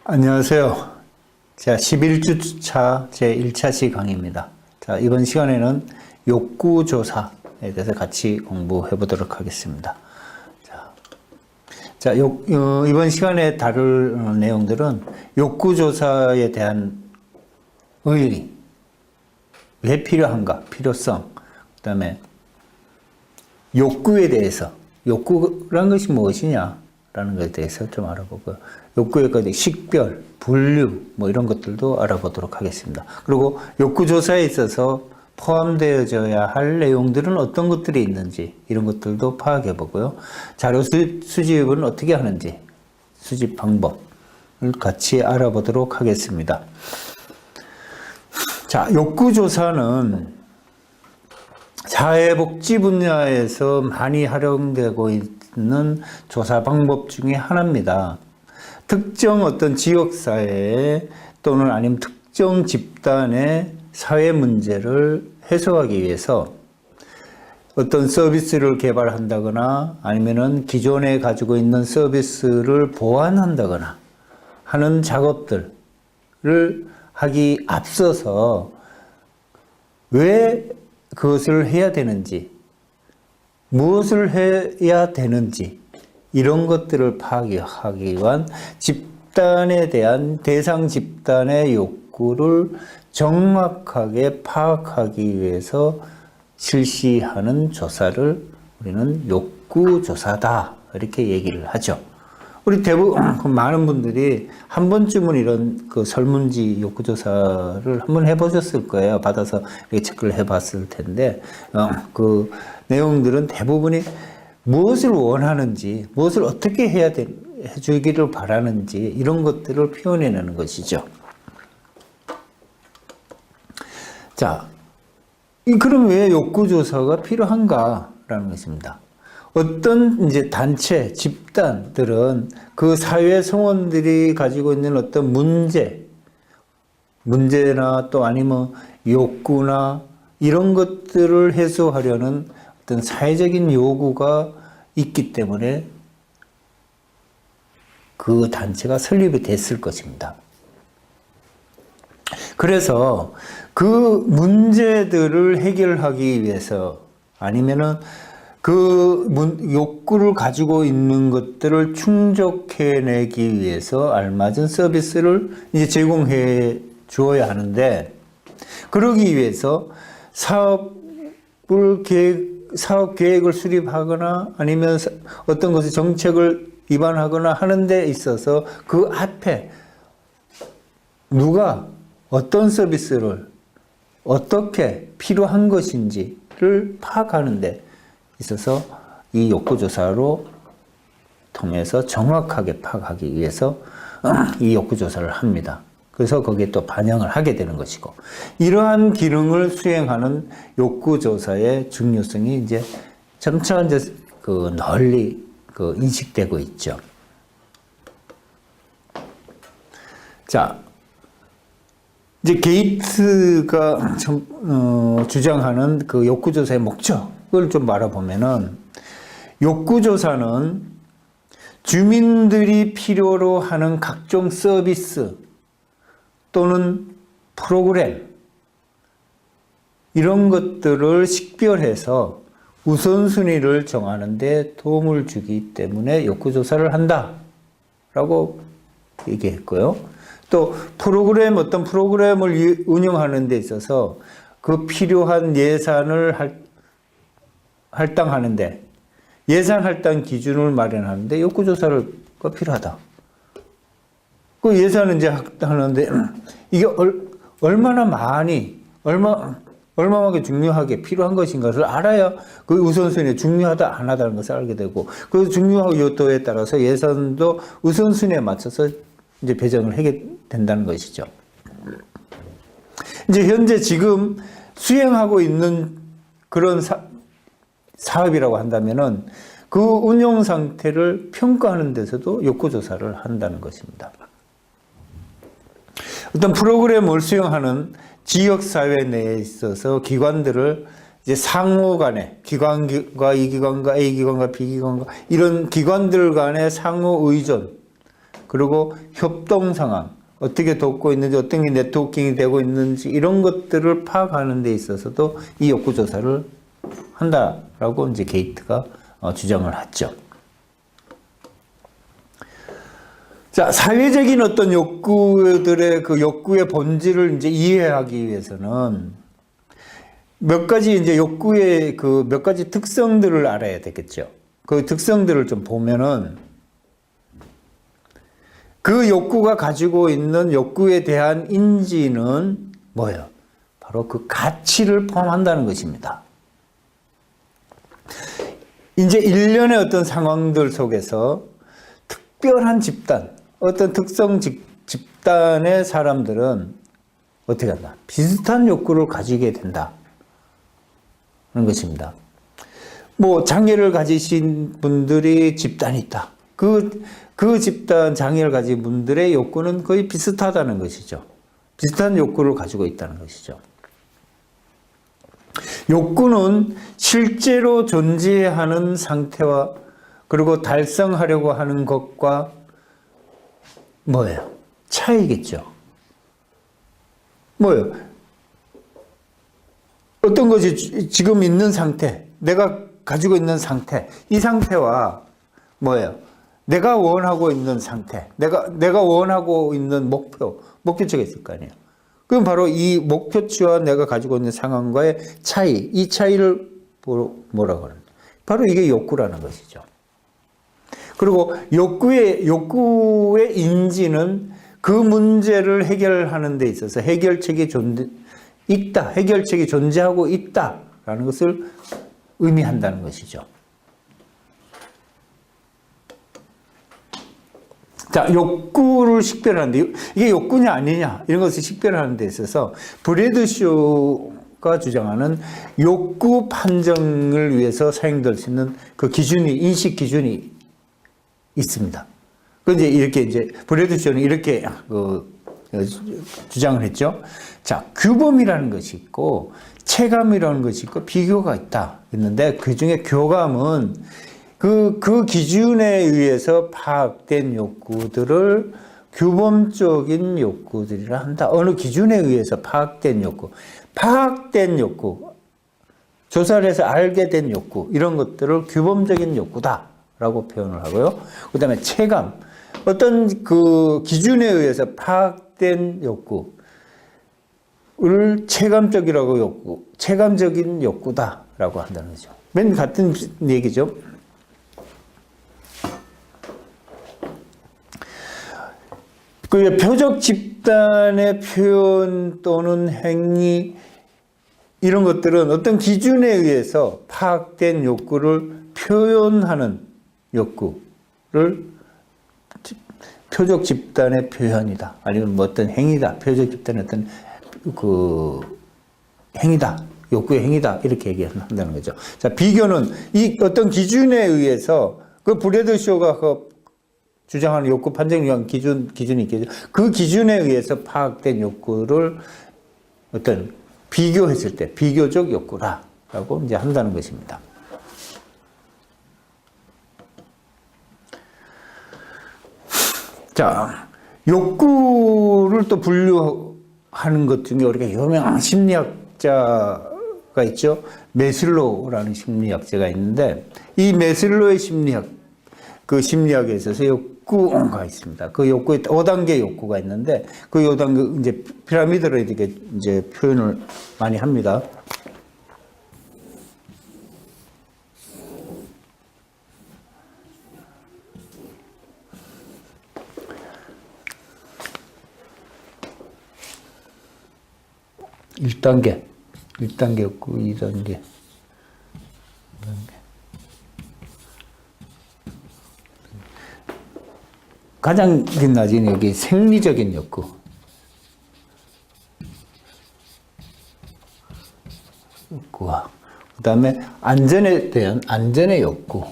안녕하세요. 자, 11주차 제1차시 강의입니다. 자, 이번 시간에는 욕구조사에 대해서 같이 공부해 보도록 하겠습니다. 자, 이번 시간에 다룰 내용들은 욕구조사에 대한 의의, 왜 필요한가, 필요성, 그 다음에 욕구에 대해서, 욕구란 것이 무엇이냐 라는 것에 대해서 좀 알아보고, 욕구의 식별, 분류 뭐 이런 것들도 알아보도록 하겠습니다. 그리고 욕구조사에 있어서 포함되어져야 할 내용들은 어떤 것들이 있는지 이런 것들도 파악해 보고요. 자료 수집은 어떻게 하는지, 수집 방법을 같이 알아보도록 하겠습니다. 자, 욕구조사는 사회복지 분야에서 많이 활용되고 있는 조사 방법 중에 하나입니다. 특정 어떤 지역사회에 또는 아니면 특정 집단의 사회 문제를 해소하기 위해서 어떤 서비스를 개발한다거나 아니면은 기존에 가지고 있는 서비스를 보완한다거나 하는 작업들을 하기 앞서서 왜 그것을 해야 되는지, 무엇을 해야 되는지 이런 것들을 파악하기 위한 집단에 대한 대상 집단의 욕구를 정확하게 파악하기 위해서 실시하는 조사를 우리는 욕구조사다 이렇게 얘기를 하죠. 우리 대부분 많은 분들이 한 번쯤은 이런 그 설문지 욕구조사를 한번 해보셨을 거예요. 받아서 이렇게 체크를 해봤을 텐데 그 내용들은 대부분이 무엇을 원하는지, 무엇을 어떻게 해주기를 바라는지 이런 것들을 표현해내는 것이죠. 자, 그럼 왜 욕구조사가 필요한가라는 것입니다. 어떤 이제 단체, 집단들은 그 사회 성원들이 가지고 있는 어떤 문제나 또 아니면 욕구나 이런 것들을 해소하려는 어떤 사회적인 요구가 있기 때문에 그 단체가 설립이 됐을 것입니다. 그래서 그 문제들을 해결하기 위해서 아니면은 그 욕구를 가지고 있는 것들을 충족해내기 위해서 알맞은 서비스를 이제 제공해 주어야 하는데, 그러기 위해서 사업 계획을 수립하거나 아니면 어떤 것의 정책을 입안하거나 하는 데 있어서 그 앞에 누가 어떤 서비스를 어떻게 필요한 것인지를 파악하는 데 있어서 이 욕구조사로 통해서 정확하게 파악하기 위해서 이 욕구조사를 합니다. 그래서 거기에 또 반영을 하게 되는 것이고, 이러한 기능을 수행하는 욕구조사의 중요성이 이제 점차 이제 널리 인식되고 있죠. 자, 이제 게이츠가 주장하는 그 욕구조사의 목적을 좀 알아보면은, 욕구조사는 주민들이 필요로 하는 각종 서비스 또는 프로그램 이런 것들을 식별해서 우선순위를 정하는 데 도움을 주기 때문에 욕구조사를 한다라고 얘기했고요. 또 어떤 프로그램을 운영하는 데 있어서 그 필요한 예산을 할당하는데, 예산 할당 기준을 마련하는데 욕구조사가 필요하다. 그 예산은 이제 하는데 이게 얼마나 많이, 얼마만큼 중요하게 필요한 것인가를 알아야 그 우선순위에 중요하다, 안 하다는 것을 알게 되고, 그 중요한 요소에 따라서 예산도 우선순위에 맞춰서 이제 배정을 하게 된다는 것이죠. 이제 현재 지금 수행하고 있는 그런 사업이라고 한다면은 그 운영 상태를 평가하는 데서도 욕구조사를 한다는 것입니다. 어떤 프로그램을 수행하는 지역사회 내에 있어서 기관들을 이제 상호 간에, 기관과 이 기관과 A 기관과 B 기관과 이런 기관들 간의 상호 의존, 그리고 협동 상황, 어떻게 돕고 있는지, 어떤 게 네트워킹이 되고 있는지 이런 것들을 파악하는 데 있어서도 이 욕구 조사를 한다라고 이제 게이트가 주장을 했죠. 자, 사회적인 어떤 욕구들의 그 욕구의 본질을 이제 이해하기 위해서는 몇 가지 이제 욕구의 그 몇 가지 특성들을 알아야 되겠죠. 그 특성들을 좀 보면은 그 욕구가 가지고 있는 욕구에 대한 인지는 뭐예요? 바로 그 가치를 포함한다는 것입니다. 이제 일련의 어떤 상황들 속에서 특별한 집단, 어떤 특성 집단의 사람들은 어떻게 한다? 비슷한 욕구를 가지게 된다. 하는 것입니다. 뭐 장애를 가지신 분들이 집단이 있다. 그 집단 장애를 가진 분들의 욕구는 거의 비슷하다는 것이죠. 비슷한 욕구를 가지고 있다는 것이죠. 욕구는 실제로 존재하는 상태와 그리고 달성하려고 하는 것과 뭐예요? 차이겠죠. 뭐예요? 어떤 것이 지금 있는 상태, 내가 가지고 있는 상태, 이 상태와 뭐예요? 내가 원하고 있는 상태, 내가 원하고 있는 목표치가 있을 거 아니에요. 그럼 바로 이 목표치와 내가 가지고 있는 상황과의 차이, 이 차이를 뭐라고 하는? 바로 이게 욕구라는 것이죠. 그리고 욕구의 인지는 그 문제를 해결하는 데 있어서 해결책이 존재하고 있다라는 것을 의미한다는 것이죠. 자, 욕구를 식별하는데 이게 욕구냐 아니냐 이런 것을 식별하는 데 있어서 브래드쇼가 주장하는 욕구 판정을 위해서 사용될 수 있는 그 기준이 인식 기준이 있습니다. 그 이제 브래드쇼는 이렇게 주장을 했죠. 자, 규범이라는 것이 있고 체감이라는 것이 있고 비교가 있다. 있는데 그 중에 교감은 그 기준에 의해서 파악된 욕구들을 규범적인 욕구들이라 한다. 어느 기준에 의해서 파악된 욕구, 조사를 해서 알게 된 욕구, 이런 것들을 규범적인 욕구다라고 표현을 하고요. 그 다음에 체감, 어떤 그 기준에 의해서 파악된 욕구를 체감적인 욕구다라고 한다는 거죠. 맨 같은 얘기죠. 그 표적 집단의 표현 또는 행위 이런 것들은 어떤 기준에 의해서 파악된 욕구를 표현하는 욕구를 표적 집단의 표현이다. 아니면 뭐 어떤 행위다. 표적 집단의 어떤 그 행위다. 욕구의 행위다. 이렇게 얘기한다는 거죠. 자, 비교는 이 어떤 기준에 의해서 그 브래드쇼가 주장하는 욕구 판정에 의한 기준이 있겠죠. 그 기준에 의해서 파악된 욕구를 어떤 비교했을 때 비교적 욕구라고 이제 한다는 것입니다. 자, 욕구를 또 분류하는 것 중에 우리가 유명한 심리학자가 있죠. 메슬로우라는 심리학자가 있는데 이 메슬로우의 심리학에 있어서 욕구가 있습니다. 그 욕구에 5단계 욕구가 있는데 그 5단계 이제 피라미드로 이렇게 이제 표현을 많이 합니다. (1단계) 욕구, 2단계. 가장 낮은 여기 생리적인 욕구와 그 다음에 안전에 대한 안전의 욕구,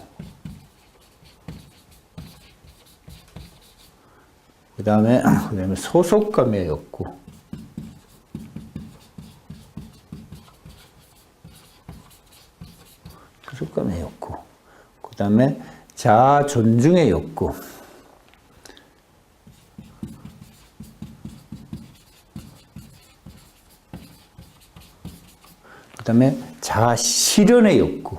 그 다음에 소속감의 욕구, 그 다음에 자아 존중의 욕구, 그다음에 자아 실현의 욕구.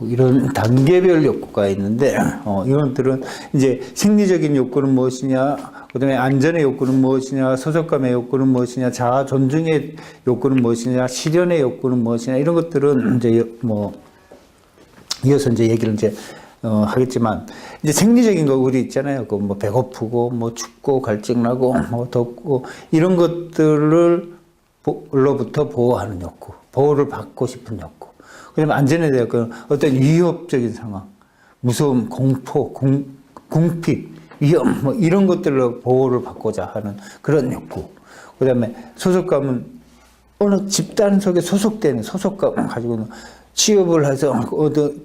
이런 단계별 욕구가 있는데, 이것들은 이제 생리적인 욕구는 무엇이냐, 그 다음에 안전의 욕구는 무엇이냐, 소속감의 욕구는 무엇이냐, 자아 존중의 욕구는 무엇이냐, 실현의 욕구는 무엇이냐, 이런 것들은 이제 이어서 이제 얘기를 이제, 하겠지만, 이제 생리적인 거 우리 있잖아요. 그 뭐 배고프고, 뭐 춥고, 갈증나고, 뭐 덥고, 이런 것들로부터 보호하는 욕구, 보호를 받고 싶은 욕구. 그다음에 안전에 대한 어떤 위협적인 상황, 무서움, 공포, 궁핍, 위험, 뭐 이런 것들로 보호를 받고자 하는 그런 욕구. 그다음에 소속감은 어느 집단 속에 소속되는 소속감 가지고는 취업을 해서 어떤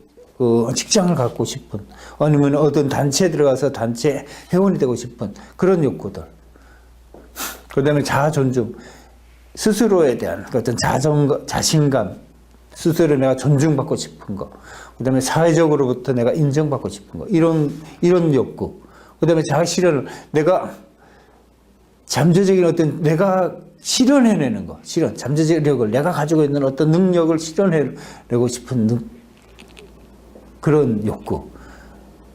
직장을 갖고 싶은, 아니면 어떤 단체에 들어가서 단체 회원이 되고 싶은 그런 욕구들. 그다음에 자아 존중, 스스로에 대한 어떤 자신감. 스스로 내가 존중받고 싶은 거, 그 다음에 사회적으로부터 내가 인정받고 싶은 거, 이런 욕구, 그 다음에 자아 실현을 내가 잠재적인 어떤 내가 실현해내는 거, 잠재력을 내가 가지고 있는 어떤 능력을 실현해내고 싶은 그런 욕구,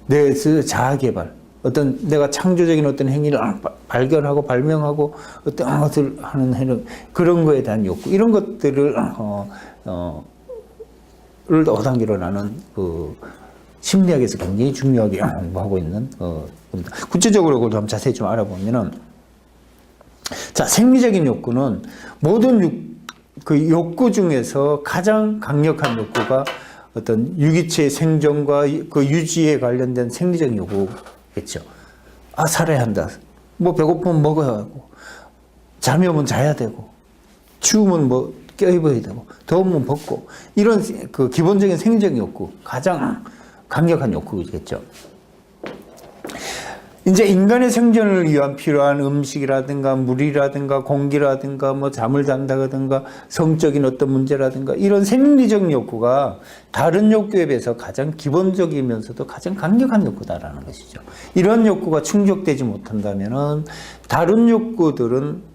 내 자아 개발, 어떤 내가 창조적인 어떤 행위를 발견하고 발명하고 어떤 것을 하는 해는 그런 거에 대한 욕구, 이런 것들을 를 5단계로 나눈 심리학에서 굉장히 중요하게 공부하고 있는 겁니다. 구체적으로 그걸 좀 자세히 좀 알아보면은, 자, 생리적인 욕구는 모든 그 욕구 중에서 가장 강력한 욕구가 어떤 유기체의 생존과 그 유지에 관련된 생리적인 욕구겠죠. 아, 살아야 한다. 뭐 배고프면 먹어야 하고, 잠이 오면 자야 되고, 추우면 뭐 껴입어야 되고, 더우면 벗고, 이런 그 기본적인 생리적인 욕구, 가장 강력한 욕구겠죠. 이제 인간의 생존을 위한 필요한 음식이라든가 물이라든가 공기라든가 뭐 잠을 잔다든가 성적인 어떤 문제라든가 이런 생리적인 욕구가 다른 욕구에 비해서 가장 기본적이면서도 가장 강력한 욕구다라는 것이죠. 이런 욕구가 충족되지 못한다면은 다른 욕구들은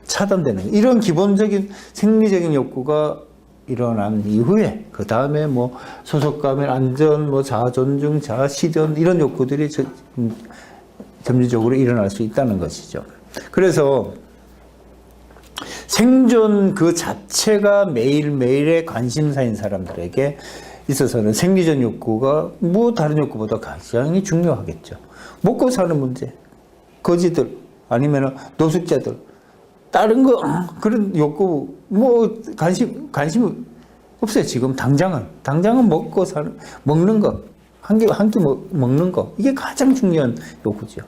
차단되는, 이런 기본적인 생리적인 욕구가 일어난 이후에 그 다음에 뭐 소속감의 안전, 뭐 자아 존중, 자아 실현, 이런 욕구들이 점진적으로 일어날 수 있다는 것이죠. 그래서 생존 그 자체가 매일매일의 관심사인 사람들에게 있어서는 생리적 욕구가 뭐 다른 욕구보다 가장 중요하겠죠. 먹고 사는 문제, 거지들 아니면 노숙자들, 다른 거 그런 욕구 뭐 관심 없어요. 지금 당장은 먹는 거, 한 끼 먹는 거, 이게 가장 중요한 욕구죠.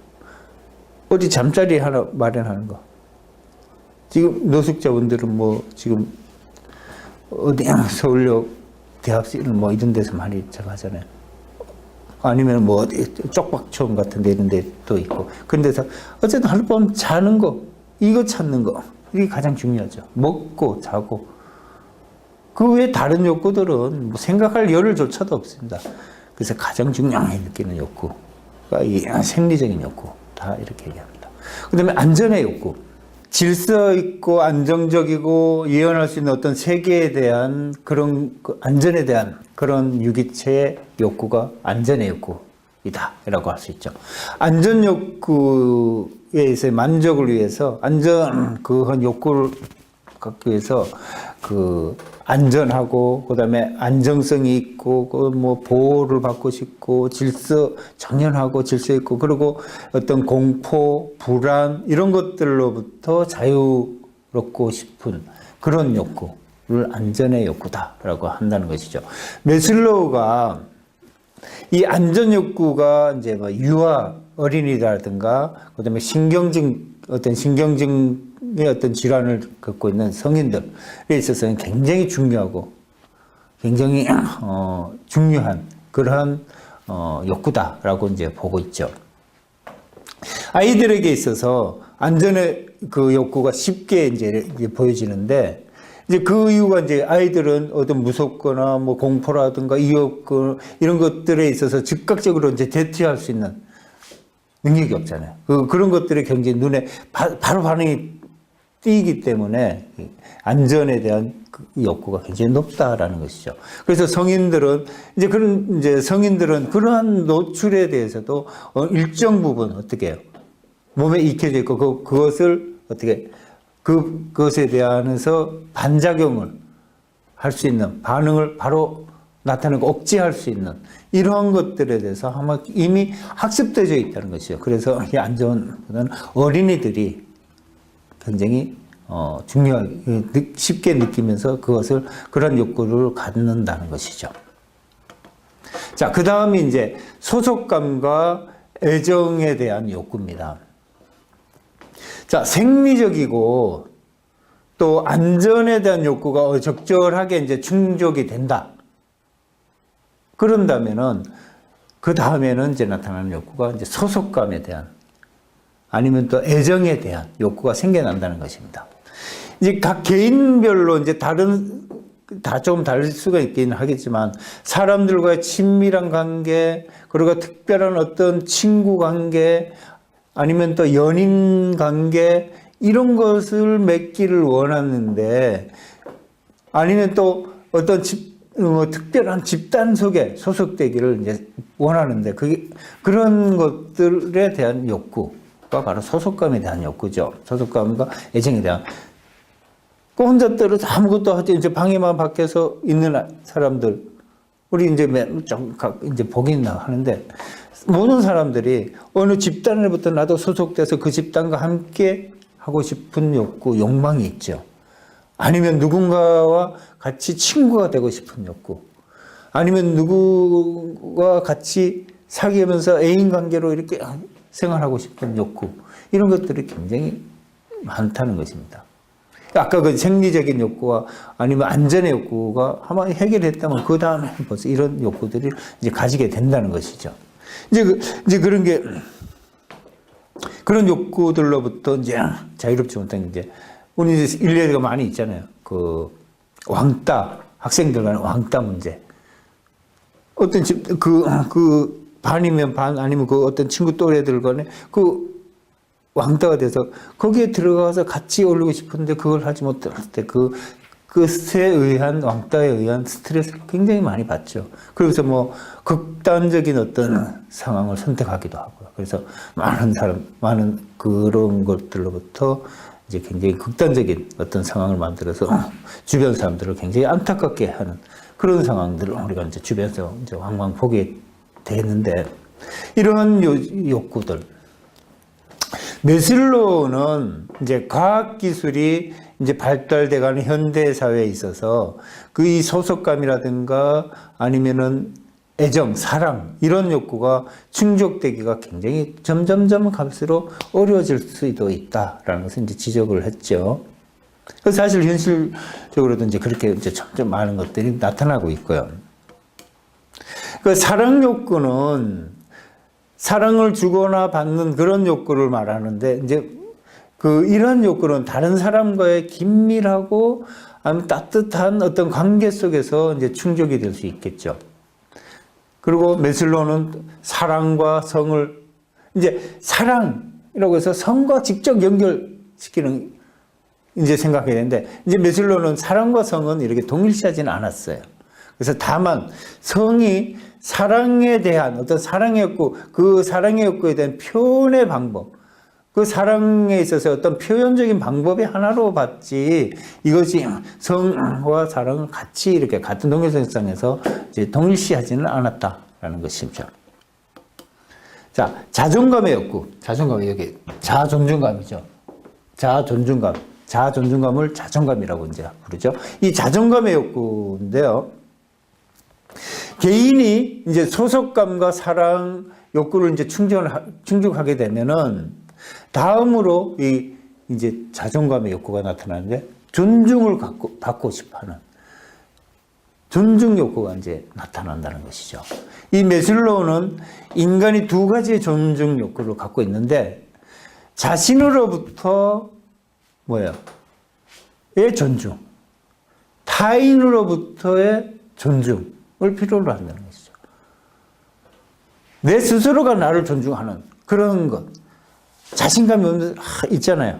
어디 잠자리 하나 마련하는 거. 지금 노숙자분들은 뭐 지금 어디 서울역 대학생 뭐 이런 데서 많이 하잖아요. 아니면 뭐 어디 쪽박촌 같은 데 이런 데도 있고. 그런 데서 어쨌든 하룻밤 자는 거, 이거 찾는 거, 이게 가장 중요하죠. 먹고 자고. 그 외에 다른 욕구들은 뭐 생각할 여를조차도 없습니다. 그래서 가장 중요하게 느끼는 욕구가 이 생리적인 욕구, 다 이렇게 얘기합니다. 그 다음에 안전의 욕구. 질서 있고 안정적이고 예언할 수 있는 어떤 세계에 대한 그런 안전에 대한 그런 유기체의 욕구가 안전의 욕구이다라고 할 수 있죠. 안전 욕구에서의 만족을 위해서 그한 욕구를 갖기 위해서 안전하고 그다음에 안정성이 있고 뭐 보호를 받고 싶고 정연하고 질서 있고 그리고 어떤 공포, 불안 이런 것들로부터 자유롭고 싶은 그런 욕구를 안전의 욕구다라고 한다는 것이죠. 메슬로우가 이 안전 욕구가 이제 뭐 유아 어린이라든가 그다음에 신경증의 어떤 질환을 겪고 있는 성인들에 있어서는 굉장히 중요하고 굉장히 중요한 그러한 욕구다라고 이제 보고 있죠. 아이들에게 있어서 안전의 그 욕구가 쉽게 이제 보여지는데 이제 그 이유가 이제 아이들은 어떤 무섭거나 뭐 공포라든가 이런 것들에 있어서 즉각적으로 이제 대처할 수 있는 능력이 없잖아요. 그런 것들이 굉장히 눈에 바로 반응이 띄기 때문에 안전에 대한 그 욕구가 굉장히 높다라는 것이죠. 그래서 성인들은 그러한 노출에 대해서도 일정 부분 어떻게 해요? 몸에 익혀져 있고 그것을 어떻게 그것에 대해서 반작용을 할 수 있는 반응을 바로 나타내고 억제할 수 있는 이러한 것들에 대해서 아마 이미 학습되어 있다는 것이죠. 그래서 이 안 좋은 것은 어린이들이 굉장히 중요하게 쉽게 느끼면서 그런 욕구를 갖는다는 것이죠. 자, 그 다음이 이제 소속감과 애정에 대한 욕구입니다. 자, 생리적이고 또 안전에 대한 욕구가 적절하게 이제 충족이 된다. 그런다면은 그 다음에는 이제 나타나는 욕구가 이제 소속감에 대한 아니면 또 애정에 대한 욕구가 생겨난다는 것입니다. 이제 각 개인별로 이제 다 조금 다를 수가 있긴 하겠지만 사람들과의 친밀한 관계, 그리고 특별한 어떤 친구 관계, 아니면 또 연인 관계, 이런 것을 맺기를 원하는데, 아니면 또 어떤 특별한 집단 속에 소속되기를 이제 원하는데, 그런 것들에 대한 욕구가 바로 소속감에 대한 욕구죠. 소속감과 애정에 대한. 혼자 떨어져 아무것도 하지, 이제 방에만 밖에서 있는 사람들, 우리 이제 보긴 하는데, 모든 사람들이 어느 집단으로부터 나도 소속돼서 그 집단과 함께 하고 싶은 욕구, 욕망이 있죠. 아니면 누군가와 같이 친구가 되고 싶은 욕구, 아니면 누구와 같이 사귀면서 애인 관계로 이렇게 생활하고 싶은 욕구, 이런 것들이 굉장히 많다는 것입니다. 아까 그 생리적인 욕구와 아니면 안전의 욕구가 한번 해결했다면 그 다음에 벌써 이런 욕구들이 이제 가지게 된다는 것이죠. 이제 그런 게 그런 욕구들로부터 이제 자유롭지 못한 이제 우리 일례가 많이 있잖아요. 그 왕따, 학생들 간의 왕따 문제. 어떤 그 반이면 반 아니면 그 어떤 친구 또래들 간에 그 왕따가 돼서 거기에 들어가서 같이 어울리고 싶은데 그걸 하지 못할 때 그것에 의한 왕따에 의한 스트레스를 굉장히 많이 받죠. 그래서 뭐 극단적인 어떤 상황을 선택하기도 하고요. 그래서 많은 그런 것들로부터 이제 굉장히 극단적인 어떤 상황을 만들어서 주변 사람들을 굉장히 안타깝게 하는 그런 상황들을 우리가 이제 주변에서 이제 왕왕 보게 되는데, 이러한 욕구들. 메슬로우는 이제 과학기술이 이제 발달돼가는 현대 사회에 있어서 이 소속감이라든가 아니면은 애정, 사랑, 이런 욕구가 충족되기가 굉장히 점점점 갈수록 어려워질 수도 있다라는 것을 이제 지적을 했죠. 그래서 사실 현실적으로도 이제 그렇게 이제 점점 많은 것들이 나타나고 있고요. 그 사랑 욕구는 사랑을 주거나 받는 그런 욕구를 말하는데, 이제 이런 욕구는 다른 사람과의 긴밀하고 아니면 따뜻한 어떤 관계 속에서 이제 충족이 될 수 있겠죠. 그리고 메슬로우는 사랑과 성을 이제 사랑이라고 해서 성과 직접 연결시키는 이제 생각해야 되는데, 이제 메슬로우는 사랑과 성은 이렇게 동일시하지는 않았어요. 그래서 다만 성이 사랑에 대한 어떤 사랑의 욕구, 그 사랑의 욕구에 대한 표현의 방법, 그 사랑에 있어서 어떤 표현적인 방법의 하나로 봤지, 이것이 성과 사랑을 같이 이렇게 같은 동일성상에서 이제 동일시하지는 않았다라는 것이죠. 자, 자존감의 욕구. 자존감이 여기 자존중감이죠. 자존중감을 자존감이라고 이제 부르죠. 이 자존감의 욕구인데요. 개인이 이제 소속감과 사랑 욕구를 이제 충족하게 되면은 다음으로 이제 자존감의 욕구가 나타나는데, 존중을 받고 싶어하는 존중 욕구가 이제 나타난다는 것이죠. 이 메슬로우는 인간이 두 가지의 존중 욕구를 갖고 있는데, 자신으로부터 의 존중, 타인으로부터의 존중을 필요로 한다는 것이죠. 내 스스로가 나를 존중하는, 그런 것. 자신감이 없는, 있잖아요.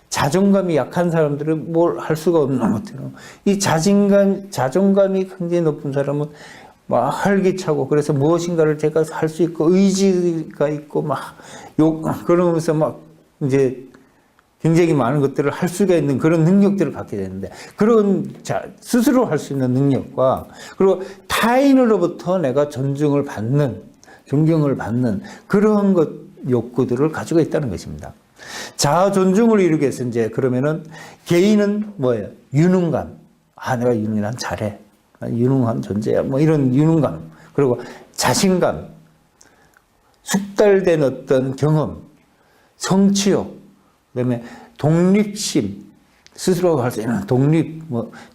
자존감이 약한 사람들은 뭘 할 수가 없는 것처럼. 이 자존감이 굉장히 높은 사람은 막 활기차고, 그래서 무엇인가를 제가 할 수 있고, 의지가 있고, 그러면서 막 이제 굉장히 많은 것들을 할 수가 있는 그런 능력들을 갖게 되는데, 그런 스스로 할 수 있는 능력과, 그리고 타인으로부터 내가 존경을 받는 그런 욕구들을 가지고 있다는 것입니다. 자아 존중을 이루기 위해서 이제 그러면은 개인은 뭐예요? 유능감. 내가 난 잘해. 유능한 존재야. 뭐 이런 유능감. 그리고 자신감. 숙달된 어떤 경험. 성취욕. 그다음에 독립심. 스스로 할 수 있는 독립,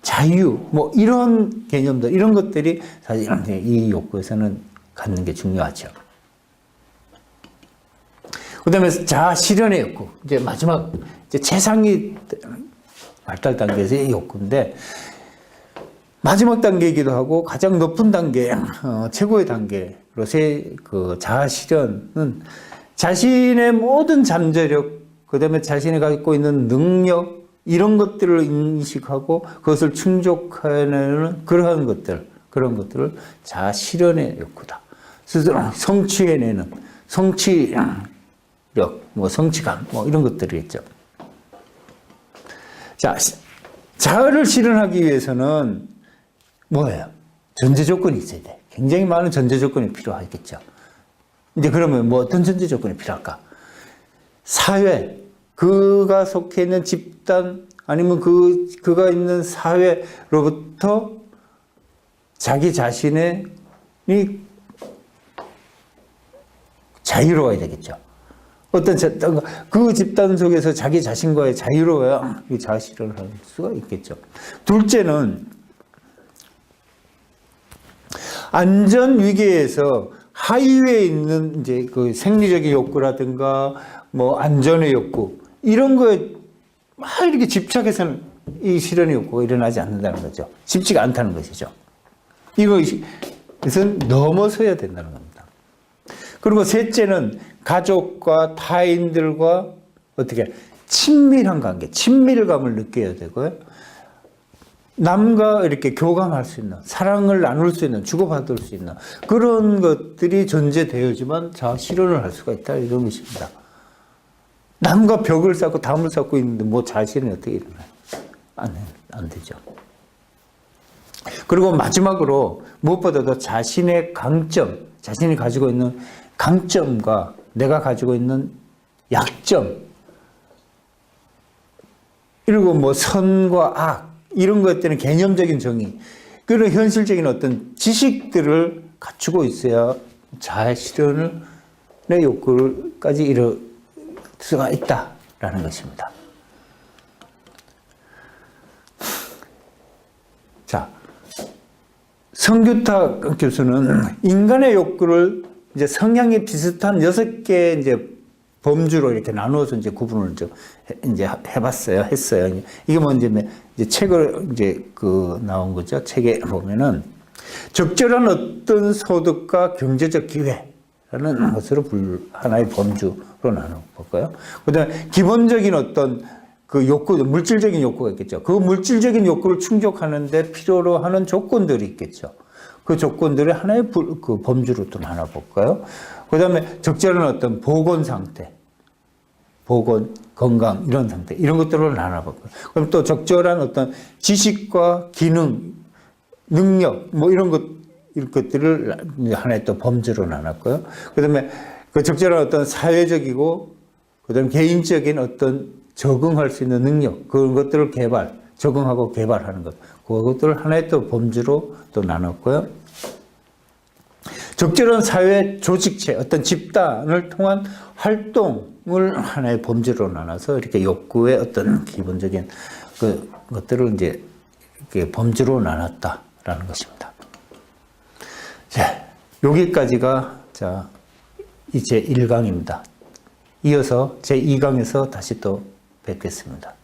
자유, 이런 개념들, 이런 것들이 사실 이 욕구에서는 갖는 게 중요하죠. 그 다음에 자아 실현의 욕구. 이제 마지막, 최상위 발달 단계에서의 욕구인데, 마지막 단계이기도 하고, 가장 높은 단계, 최고의 단계로서의 그 자아 실현은 자신의 모든 잠재력, 그 다음에 자신이 갖고 있는 능력, 이런 것들을 인식하고 그것을 충족해내는 그런 것들을 자아 실현의 욕구다. 스스로 성취해내는, 성취력, 성취감, 이런 것들이겠죠. 자, 자아를 실현하기 위해서는 뭐예요? 전제 조건이 있어야 돼. 굉장히 많은 전제 조건이 필요하겠죠. 이제 그러면 어떤 전제 조건이 필요할까? 사회, 그가 속해 있는 집단, 아니면 그가 있는 사회로부터 자기 자신이 자유로워야 되겠죠. 그 집단 속에서 자기 자신과의 자유로워야 이 자아 실현을 할 수가 있겠죠. 둘째는 안전 위기에서 하위에 있는 이제 그 생리적인 욕구라든가 안전의 욕구, 이런 거에 막 이렇게 집착해서는 이 실현의 욕구가 일어나지 않는다는 거죠. 쉽지가 않다는 것이죠. 이것은 넘어서야 된다는 겁니다. 그리고 셋째는 가족과 타인들과 어떻게 친밀한 관계, 친밀감을 느껴야 되고요. 남과 이렇게 교감할 수 있는, 사랑을 나눌 수 있는, 주고받을 수 있는 그런 것들이 존재되어야지만 자아 실현을 할 수가 있다, 이런 것입니다. 남과 벽을 쌓고 담을 쌓고 있는데 자아 실현이 어떻게 일어나요? 안 되죠. 그리고 마지막으로 무엇보다도 자신의 강점, 자신이 가지고 있는 강점과 내가 가지고 있는 약점, 그리고 선과 악, 이런 것들은 개념적인 정의, 그런 현실적인 어떤 지식들을 갖추고 있어야 자아 실현의 욕구까지 이룰 수가 있다라는 것입니다. 자, 성규탁 교수는 인간의 욕구를 이제 성향이 비슷한 6개 이제 범주로 이렇게 나누어서 이제 구분을 이제 했어요. 이게 이제 책을 나온 거죠. 책에 보면은 적절한 어떤 소득과 경제적 기회라는 것으로 하나의 범주로 나눠볼까요? 그 다음에 기본적인 어떤 그 욕구, 물질적인 욕구가 있겠죠. 그 물질적인 욕구를 충족하는데 필요로 하는 조건들이 있겠죠. 그 조건들의 하나의 그 범주로 또 나눠볼까요? 그 다음에 적절한 어떤 보건 상태, 보건, 건강, 이런 상태, 이런 것들을 나눠볼까요? 그럼 또 적절한 어떤 지식과 기능, 능력, 이런 것들을 하나의 또 범주로 나눴고요. 그 다음에 그 적절한 어떤 사회적이고, 그 다음에 개인적인 어떤 적응할 수 있는 능력, 그런 것들을 적응하고 개발하는 것, 그것들을 하나의 또 범주로 또 나눴고요. 적절한 사회 조직체, 어떤 집단을 통한 활동을 하나의 범주로 나눠서 이렇게 욕구의 어떤 기본적인 것들을 이제 이렇게 범주로 나눴다라는 것입니다. 자, 여기까지가 이제 1강입니다. 이어서 제 2강에서 다시 또 뵙겠습니다.